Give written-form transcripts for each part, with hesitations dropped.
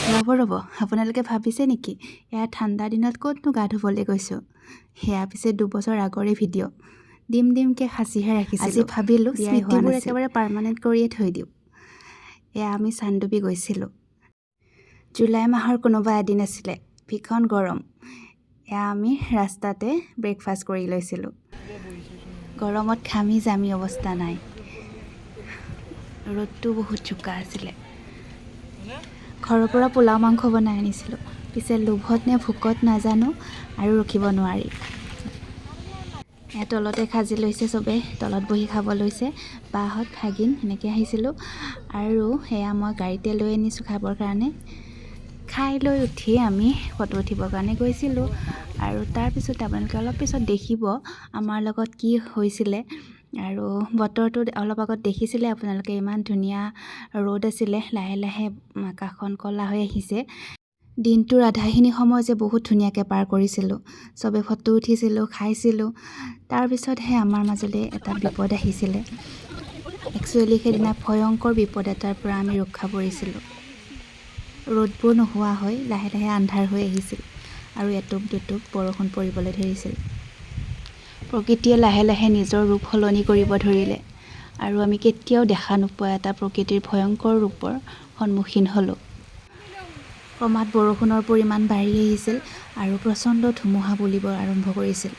ৰ'ব আপোনালোকে ভাবিছে নেকি এয়া ঠাণ্ডা দিনত ক'তনো গা ধুবলৈ গৈছোঁ। সেয়া পিছে 2 বছৰ আগৰে ভিডিঅ'। ডিমকৈ সাঁচিহে ৰাখিছিলোঁ। আজি ভাবিলোঁ স্মৃতিবোৰ একেবাৰে পাৰ্মানেণ্ট কৰিয়ে থৈ দিওঁ। এয়া আমি চানডুবি গৈছিলোঁ। জুলাই মাহৰ কোনোবা এদিন আছিলে, ভীষণ গৰম। এয়া আমি ৰাস্তাতে ব্ৰেকফাষ্ট কৰি লৈছিলোঁ। গৰমত ঘামি জামি অৱস্থা নাই। ৰ'দটো বহুত চোকা আছিলে। ঘৰৰ পৰা পোলাও মাংস বনাই আনিছিলোঁ। পিছে লোভত নে ভোকত নাজানো আৰু ৰখিব নোৱাৰি। এয়া তলতে সাজি লৈছে চবে, তলত বহি খাব লৈছে। বাহঁত ভাগিন সেনেকৈ আহিছিলোঁ। আৰু সেয়া মই গাড়ীতে লৈ আনিছোঁ খাবৰ কাৰণে। খাই লৈ উঠি আমি ফটো উঠিবৰ কাৰণে গৈছিলোঁ। আৰু তাৰপিছত আপোনালোকে অলপ পিছত দেখিব আমাৰ লগত কি হৈছিলে। আৰু বতৰটো অলপ আগত দেখিছিলে আপোনালোকে, ইমান ধুনীয়া ৰ'দ আছিলে। লাহে লাহে আকাশখন ক'লা হৈ আহিছে। দিনটোৰ আধাখিনি সময় যে বহুত ধুনীয়াকৈ পাৰ কৰিছিলোঁ। চবে ফটো উঠিছিলোঁ, খাইছিলোঁ। তাৰপিছতহে আমাৰ মাজলৈ এটা বিপদ আহিছিলে। একচুৱেলি সেইদিনা ভয়ংকৰ বিপদ এটাৰ পৰা আমি ৰক্ষা পৰিছিলোঁ। ৰ'দবোৰ নোহোৱা হৈ লাহে লাহে আন্ধাৰ হৈ আহিছিল আৰু এটোপ দুটোপ বৰষুণ পৰিবলৈ ধৰিছিল। প্ৰকৃতিয়ে লাহে লাহে নিজৰ ৰূপ সলনি কৰিব ধৰিলে আৰু আমি কেতিয়াও দেখা নোপোৱা এটা প্ৰকৃতিৰ ভয়ংকৰ ৰূপৰ সন্মুখীন হ'লোঁ। ক্ৰমাৎ বৰষুণৰ পৰিমাণ বাঢ়ি আহিছিল আৰু প্ৰচণ্ড ধুমুহা বলিব আৰম্ভ কৰিছিল।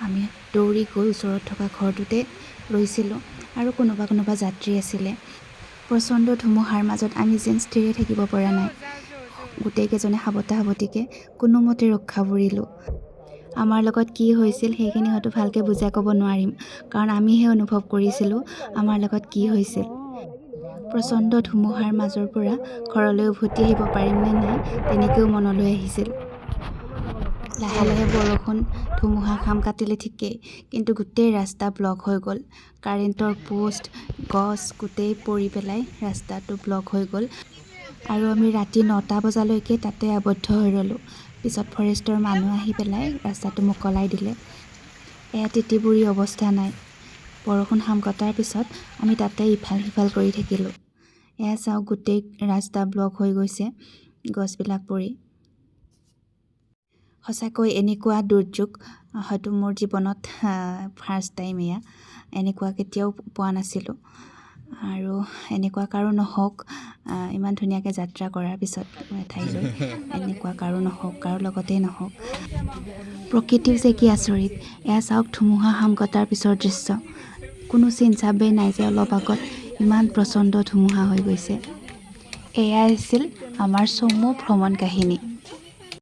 আমি দৌৰি গৈ ওচৰত থকা ঘৰটোতে ৰৈছিলোঁ আৰু কোনোবা যাত্ৰী আছিলে। প্ৰচণ্ড ধুমুহাৰ মাজত আমি যেন স্থিৰে থাকিব পৰা নাই। গোটেইকেইজনে সাৱটিকে কোনোমতে ৰক্ষা পৰিলোঁ। আমাৰ লগত কি হৈছিল সেইখিনি হয়তো ভালকৈ বুজাই ক'ব নোৱাৰিম, কাৰণ আমিহে অনুভৱ কৰিছিলোঁ আমাৰ লগত কি হৈছিল। প্ৰচণ্ড ধুমুহাৰ মাজৰ পৰা ঘৰলৈ উভতি আহিব পাৰিম নে নাই তেনেকৈও মনলৈ আহিছিল। লাহে লাহে বৰষুণ ধুমুহা খাম কাটিলে ঠিকেই, কিন্তু গোটেই ৰাস্তা ব্লক হৈ গ'ল। কাৰেণ্টৰ পোষ্ট, গছ গোটেই পৰি পেলাই ৰাস্তাটো ব্লক হৈ গ'ল। আৰু আমি ৰাতি 9টা বজালৈকে তাতে আবদ্ধ হৈ ৰ'লোঁ। পিছত ফৰেষ্টৰ মানুহ আহি পেলাই ৰাস্তাটো মোকলাই দিলে। এয়া তিতিবুৰি অৱস্থা নাই। বৰষুণ সাম কটাৰ পিছত আমি তাতে ইফাল সিফাল কৰি থাকিলোঁ। এয়া চাওক, গোটেই ৰাস্তা ব্লক হৈ গৈছে গছবিলাক পৰি। সঁচাকৈ এনেকুৱা দুৰ্যোগ হয়তো মোৰ জীৱনত ফাৰ্ষ্ট টাইম। এয়া এনেকুৱা কেতিয়াও পোৱা নাছিলোঁ। আৰু এনেকুৱা কাৰো নহওক, ইমান ধুনীয়াকৈ যাত্ৰা কৰাৰ পিছত ঠাইলৈ এনেকুৱা কাৰো নহওক, কাৰো লগতেই নহওক। প্ৰকৃতিও যে কি আচৰিত। এয়া চাওক, ধুমুহা সাম কটাৰ পিছৰ দৃশ্য। কোনো চিন চাবেই নাই যে অলপ আগত ইমান প্ৰচণ্ড ধুমুহা হৈ গৈছে। এয়াই আছিল আমাৰ চমু ভ্ৰমণ কাহিনী।